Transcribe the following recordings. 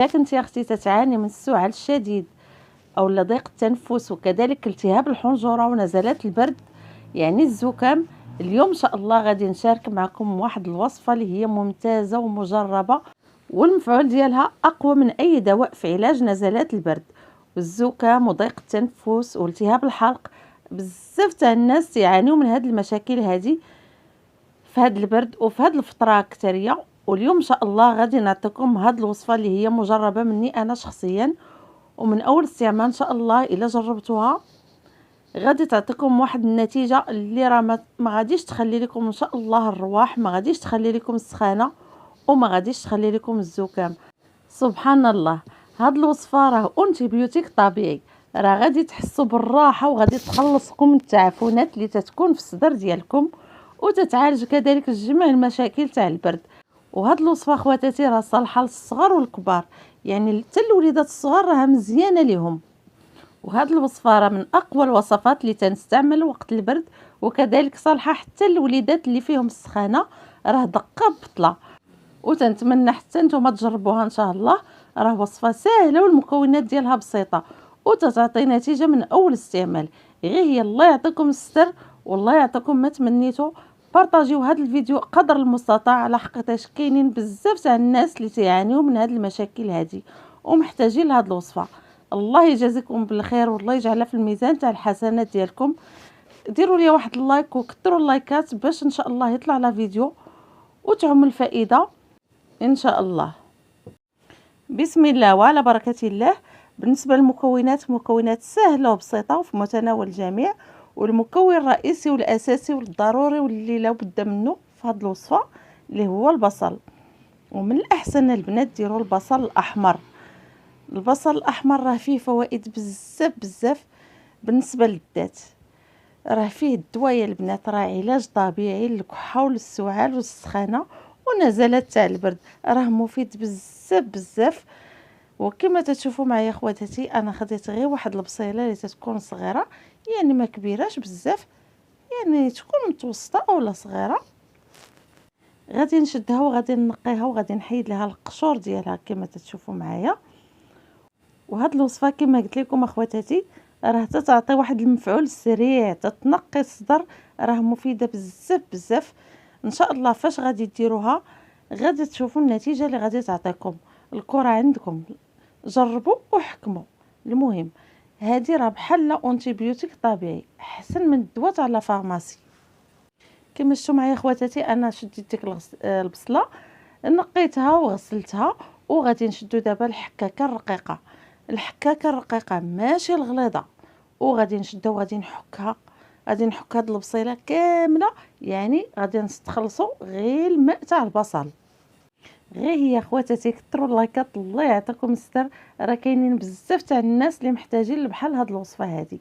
إذا كنتِ يا أختي تتعاني من السعال الشديد أو ضيق التنفس وكذلك التهاب الحنجرة ونزلات البرد يعني الزكام، اليوم إن شاء الله غادي نشارك معكم واحد الوصفة اللي هي ممتازة ومجربة، والمفعول ديالها أقوى من أي دواء في علاج نزلات البرد والزكام وضيق التنفس والتهاب الحلق. بزاف تاع الناس يعانيو من هاد المشاكل هادي في هاد البرد وفي هاد الفترة كترية. واليوم ان شاء الله غادي نعطيكم هاد الوصفه اللي هي مجربه مني انا شخصيا، ومن اول استعمال ان شاء الله الا جربتوها غادي تعطيكم واحد النتيجه اللي راه ما غاديش تخلي لكم ان شاء الله الرواح، ما غاديش تخلي لكم السخانه، وما غاديش تخلي لكم الزكام. سبحان الله، هاد الوصفه راه انتيبيوتيك طبيعي، راه غادي تحسوا بالراحه وغادي تخلصكم من التعفنات اللي تتكون في الصدر ديالكم، وتتعالج كذلك جميع المشاكل تاع البرد. وهاد الوصفه خواتاتي راه صالحه للصغار والكبار، يعني حتى الوليدات الصغار راها مزيانه ليهم. وهاد الوصفه راه من اقوى الوصفات اللي تنستعمل وقت البرد، وكذلك صالحه حتى الوليدات اللي فيهم السخانه، راه دقه بطله. وتنتمنى حتى نتوما تجربوها ان شاء الله، راه وصفه سهله والمكونات ديالها بسيطه وتتعطي نتيجه من اول استعمال. غير هي الله يعطيكم الستر والله يعطيكم ما تمنيتوا. بارطاجيو هذا الفيديو قدر المستطاع، على حقيقه كاينين بزاف تاع الناس اللي تعانيوا من هذه المشاكل هذه ومحتاجين لهذه الوصفه. الله يجازيكم بالخير والله يجعلها في الميزان تاع الحسنات ديالكم. ديروا لي واحد اللايك وكثروا اللايكات باش ان شاء الله يطلع لا فيديو وتعم الفائده ان شاء الله. بسم الله وعلى بركه الله. بالنسبه للمكونات، مكونات سهله وبسيطه وفي متناول الجميع، والمكون الرئيسي والاساسي والضروري واللي لابد منه في هذه الوصفه اللي هو البصل. ومن الاحسن البنات ديروا البصل الاحمر. البصل الاحمر راه فيه فوائد بزاف بزاف. بالنسبه للذات راه فيه الدواء يا البنات، راه علاج طبيعي للكحه وللسعال والسخانه ونزلات تاع البرد، راه مفيد بزاف بزاف. وكما تشوفوا معايا خواتاتي انا خديت غير واحد البصيله اللي تكون صغيره، يعني ما كبيراش بزاف، يعني تكون متوسطه اولا صغيره. غادي نشدها وغادي نقيها وغادي نحيد لها القشور ديالها كما تشوفوا معايا. وهاد الوصفه كما قلت لكم اخواتاتي راه تعطي واحد المفعول سريع، تتنقي الصدر، راه مفيده بزاف بزاف. ان شاء الله فاش غادي ديروها غادي تشوفوا النتيجه اللي غادي تعطيكم. الكره عندكم، جربوا وحكموا. المهم هذه راه بحال اونتيبيوتيك طبيعي احسن من الدواء تاع لا فارماسي. كما شفتوا معايا خواتاتي انا شديت ديك البصله نقيتها وغسلتها، وغادي نشدو دابا الحكاكه الرقيقه، الحكاكه الرقيقه ماشي الغليظه، وغادي نشدها وغادي نحكها. غادي نحك هاد البصيله كامله، يعني غادي نستخلصوا غير الماء تاع البصل. غير هي خواتاتي كثروا اللايكات الله يعطيكم الستر، راه كاينين بزاف تاع الناس اللي محتاجين بحال هاد الوصفه هادي.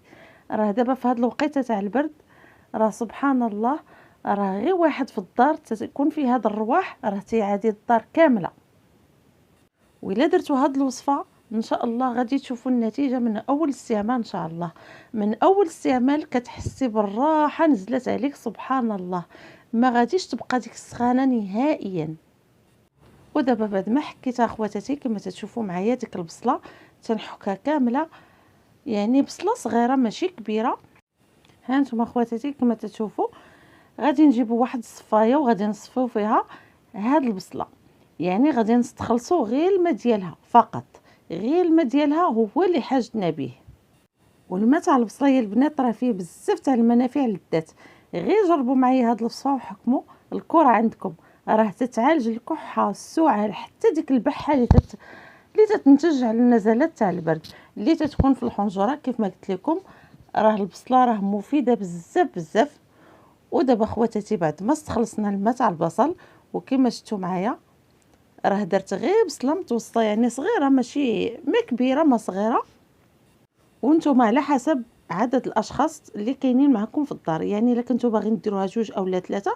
راه دابا في هاد الوقيته تاع البرد راه سبحان الله، راه غير واحد في الدار تكون فيه هاد الرواح راه تيعادي الدار كامله. وإلا درتوا هاد الوصفه ان شاء الله غادي تشوفوا النتيجه من اول استعمال. ان شاء الله من اول استعمال كتحسي بالراحه نزلت عليك، سبحان الله ما غاديش تبقى ديك السخانه نهائيا. ودابا بعد ما حكيتها خواتاتي كما تشوفوا معايا ديك البصله تنحكها كامله، يعني بصله صغيره ماشي كبيره. ها نتوما خواتاتي كما تشوفوا غادي نجيبوا واحد الصفايه وغادي نصفيو فيها هاد البصله، يعني غادي نستخلصوا غير الماء ديالها فقط، غير الماء ديالها هو اللي حاجتنا به. والماء تاع البصله يا البنات راه فيه بزاف تاع المنافع للذات. غير جربوا معايا هاد الوصفه وحكموا. الكره عندكم راه تتعالج الكحه السعال حتى ديك البحه اللي تتنتج على النزلات تاع البرد اللي تتكون في الحنجره. كيف ما قلت لكم راه البصله راه مفيده بزاف بزاف. ودابا خواتاتي بعد ما استخلصنا الماء تاع البصل وكما شفتوا معايا راه درت غير بصله متوسطه، يعني صغيره ماشي ما كبيره ما صغيره. وانتم على حسب عدد الاشخاص اللي كاينين معكم في الدار، يعني الا كنتو باغيين ديروها جوج اولا ثلاثه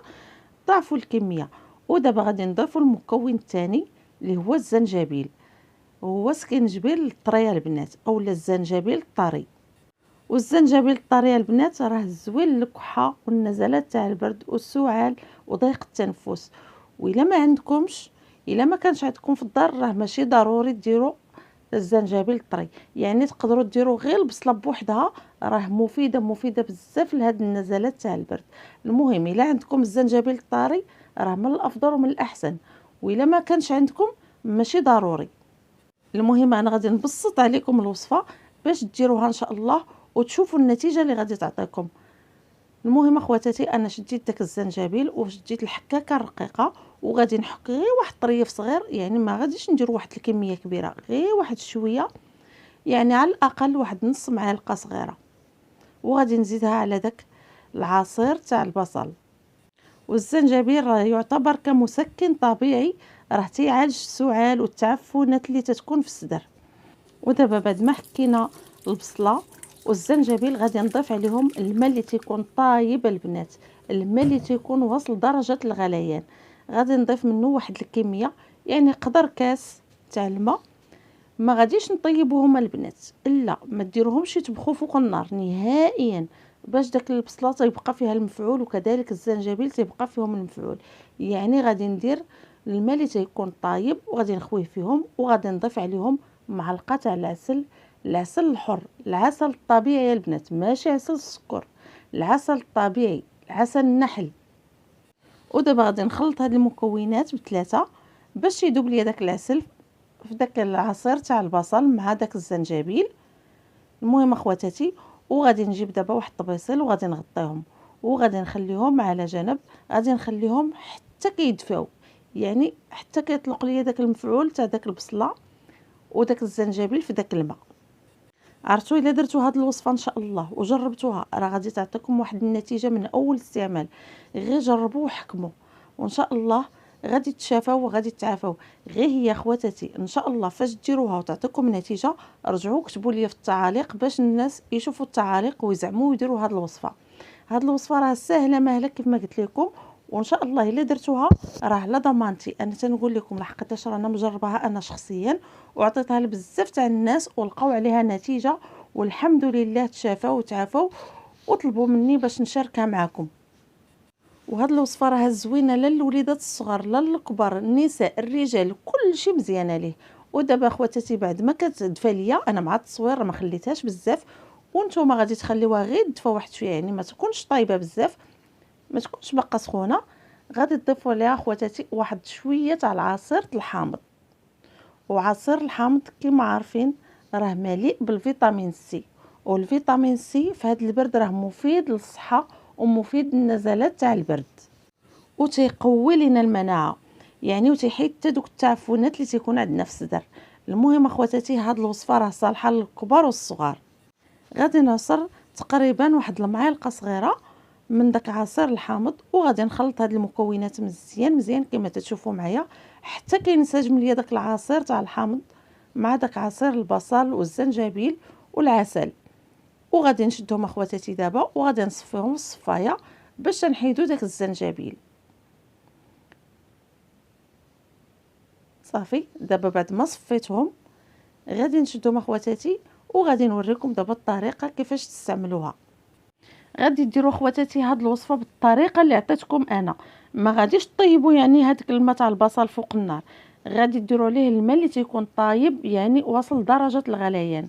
ضاعفوا الكميه. ودابا غادي نضيفوا المكون الثاني اللي هو الزنجبيل. هو سكينجبيل الطري البنات اولا الزنجبيل الطري. والزنجبيل الطري البنات راه زوين للكحه والنزلات تاع البرد والسعال وضيق التنفس. وإلا ما عندكمش الا ما كانش عندكم في الدار راه ماشي ضروري ديروا الزنجبيل طري، يعني تقدروا ديروا غير البصله بوحدها، راه مفيده بزاف لهاد النزلات تاع البرد. المهم الا عندكم الزنجبيل الطري راه من الافضل ومن الاحسن، والا ما كانش عندكم ماشي ضروري. المهم انا غادي نبسط عليكم الوصفه باش ديروها ان شاء الله وتشوفوا النتيجه اللي غادي تعطيكم. المهم اخواتاتي انا شديت داك الزنجبيل وشديت الحكاكه الرقيقه، وغادي نحك غير واحد الطريف صغير، يعني ما غاديش ندير واحد الكميه كبيره، غير واحد شويه، يعني على الاقل واحد نص معلقه صغيره. وغادي نزيدها على داك العصير تاع البصل. والزنجبيل راه يعتبر كمسكن طبيعي، راه تيعالج السعال والتعفنات اللي تتكون في الصدر. ودابا بعد ما حكينا البصله والزنجبيل غادي نضيف عليهم الماء اللي تيكون طايب البنات، الماء اللي تيكون واصل درجه الغليان. غادي نضيف منه واحد الكميه، يعني قدر كاس تاع الماء. ما غاديش نطيبوهم البنات، لا ما ديروهمش يطبخوا فوق النار نهائيا، باش داك البصله تيبقى فيها المفعول وكذلك الزنجبيل تيبقى فيهم المفعول. يعني غادي ندير الماء اللي تيكون طايب وغادي نخويه فيهم، وغادي نضيف عليهم معلقه تاع العسل، العسل الحر، العسل الطبيعي يا البنات، ماشي عسل السكر، العسل الطبيعي، العسل النحل. ودابا غادي نخلط هاد المكونات بثلاثه باش يذوب لي داك العسل في داك العصير تاع البصل مع داك الزنجبيل. المهم اخواتاتي، وغادي نجيب دابا واحد الطبيصيل وغادي نغطيهم وغادي نخليهم على جنب، غادي نخليهم حتى كيدفاو، يعني حتى كيطلق ليا داك المفعول تاع داك البصله وداك الزنجبيل في داك الماء. عرفتوا الا درتوا هاد الوصفه ان شاء الله وجربتوها راه غادي تعطيكم واحد النتيجه من اول استعمال. غير جربوا وحكموا وان شاء الله غادي تشافوا وغادي تعافوا. غير هي خواتاتي ان شاء الله فاش ديروها وتعطيكم نتيجه رجعوا كتبوا لي في التعاليق باش الناس يشوفوا التعاليق ويزعموا ويديروا هاد الوصفه. هاد الوصفه راه سهله ماهله كيف ما قلت لكم، وان شاء الله الا درتوها راه على ضمانتي. انا تنقول لكم لحقاش رانا مجرباها انا شخصيا وعطيتها لبزاف تاع الناس ولقاو عليها نتيجه والحمد لله تشافوا وتعافوا وطلبوا مني باش نشاركها معكم. وهاد الوصفه راها زوينه لا للوليدات الصغار لا للكبار، النساء الرجال كل شيء مزيانه ليه. ودابا اخواتاتي بعد ما كتدفى ليا انا مع التصوير ما خليتهاش بزاف، وانتم غادي تخليوها غير تدفى واحد شويه، يعني ما تكونش طايبه بزاف ما تكونش باقا سخونه. غادي تضيفوا ليها اخواتاتي واحد شويه تاع العصير الحامض. وعصير الحامض كما عارفين راه مليء بالفيتامين سي، والفيتامين سي في هذا البرد راه مفيد للصحه ومفيد للنزلات تاع البرد وتيقوي لنا المناعه، يعني وتيحيد حتى دوك التعفنات اللي تيكون عندنا في الصدر. المهم اخواتاتي هاد الوصفه راه صالحه للكبار والصغار. غادي نعصر تقريبا واحد المعلقه صغيره من داك عصير الحامض وغادي نخلط هاد المكونات مزيان كما تشوفوا معايا حتى كينسجم ليا داك العصير تاع الحامض مع داك عصير البصل والزنجبيل والعسل. وغادي نشدهم اخواتاتي دابا وغادي نصفيهم الصفايه باش نحيدو داك الزنجبيل. صافي دابا بعد ما صفيتهم غادي نشدهم اخواتاتي وغادي نوريكم دابا الطريقه كيفاش تستعملوها. غادي ديروا خواتاتي هاد الوصفه بالطريقه اللي عطيتكم انا، ما غاديش طيبوا يعني هذاك الماء تاع البصل فوق النار، غادي ديروا ليه الماء اللي تيكون طايب يعني واصل درجه الغليان.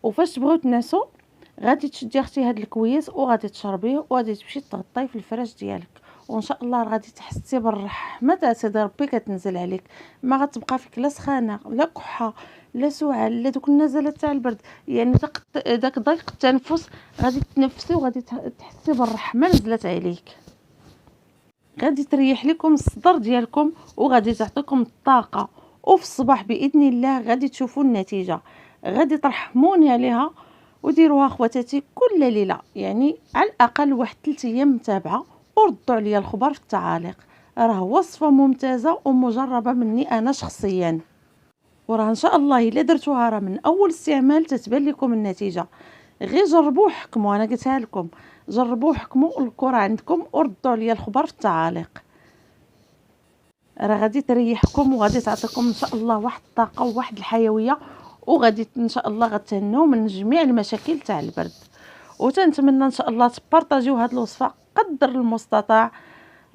وفاش تبغيو تنعسوا غادي تشدي اختي هاد الكويس وغادي تشربيه وغادي تمشي تغطيه في الفراش ديالك، وان شاء الله غادي تحسي بالرحمه تاع سيدي ربي كتنزل عليك. ما غتبقى فيك لا سخانه لا كحه لا سعال لا دوك النزلات تاع البرد، يعني داك ضيق التنفس غادي تنفسي وغادي تحسي بالرحمه نزلت عليك. غادي تريح لكم الصدر ديالكم وغادي تعطيكم الطاقه، وفي الصباح باذن الله غادي تشوفوا النتيجه، غادي ترحموني عليها. وديروها خواتاتي كل ليله، يعني على الاقل واحد 3 ايام متابعه وردوا عليا الخبر في التعاليق. راه وصفه ممتازه ومجربه مني انا شخصيا، وراه ان شاء الله الا درتوها راه من اول استعمال تتبان لكم النتيجه. غير جربوا وحكموا، انا قلتها لكم جربوا وحكموا الكره عندكم وردوا عليا الخبر في التعاليق. راه غادي تريحكم وغادي تعطيكم ان شاء الله واحد الطاقه وواحد الحيويه، وغادي ان شاء الله غتهنوا من جميع المشاكل تاع البرد. وتنتمنى ان شاء الله تبارطاجيو هذه الوصفه قدر المستطاع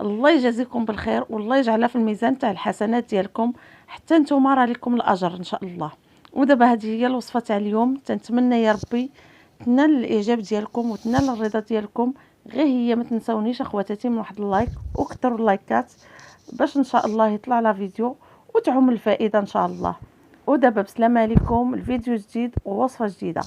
الله يجازيكم بالخير والله يجعلها في الميزان تاع الحسنات ديالكم، حتى نتوما راه لكم الاجر ان شاء الله. ودابا هذه هي الوصفه تاع اليوم، تنتمنى يا ربي تنال الاعجاب ديالكم وتنال الرضا ديالكم. غير هي ما تنساونيش اخواتاتي من واحد اللايك وكثروا اللايكات باش ان شاء الله يطلع لا فيديو وتعم الفائده ان شاء الله. ودابا بسلامه عليكم، الفيديو جديد ووصفه جديده.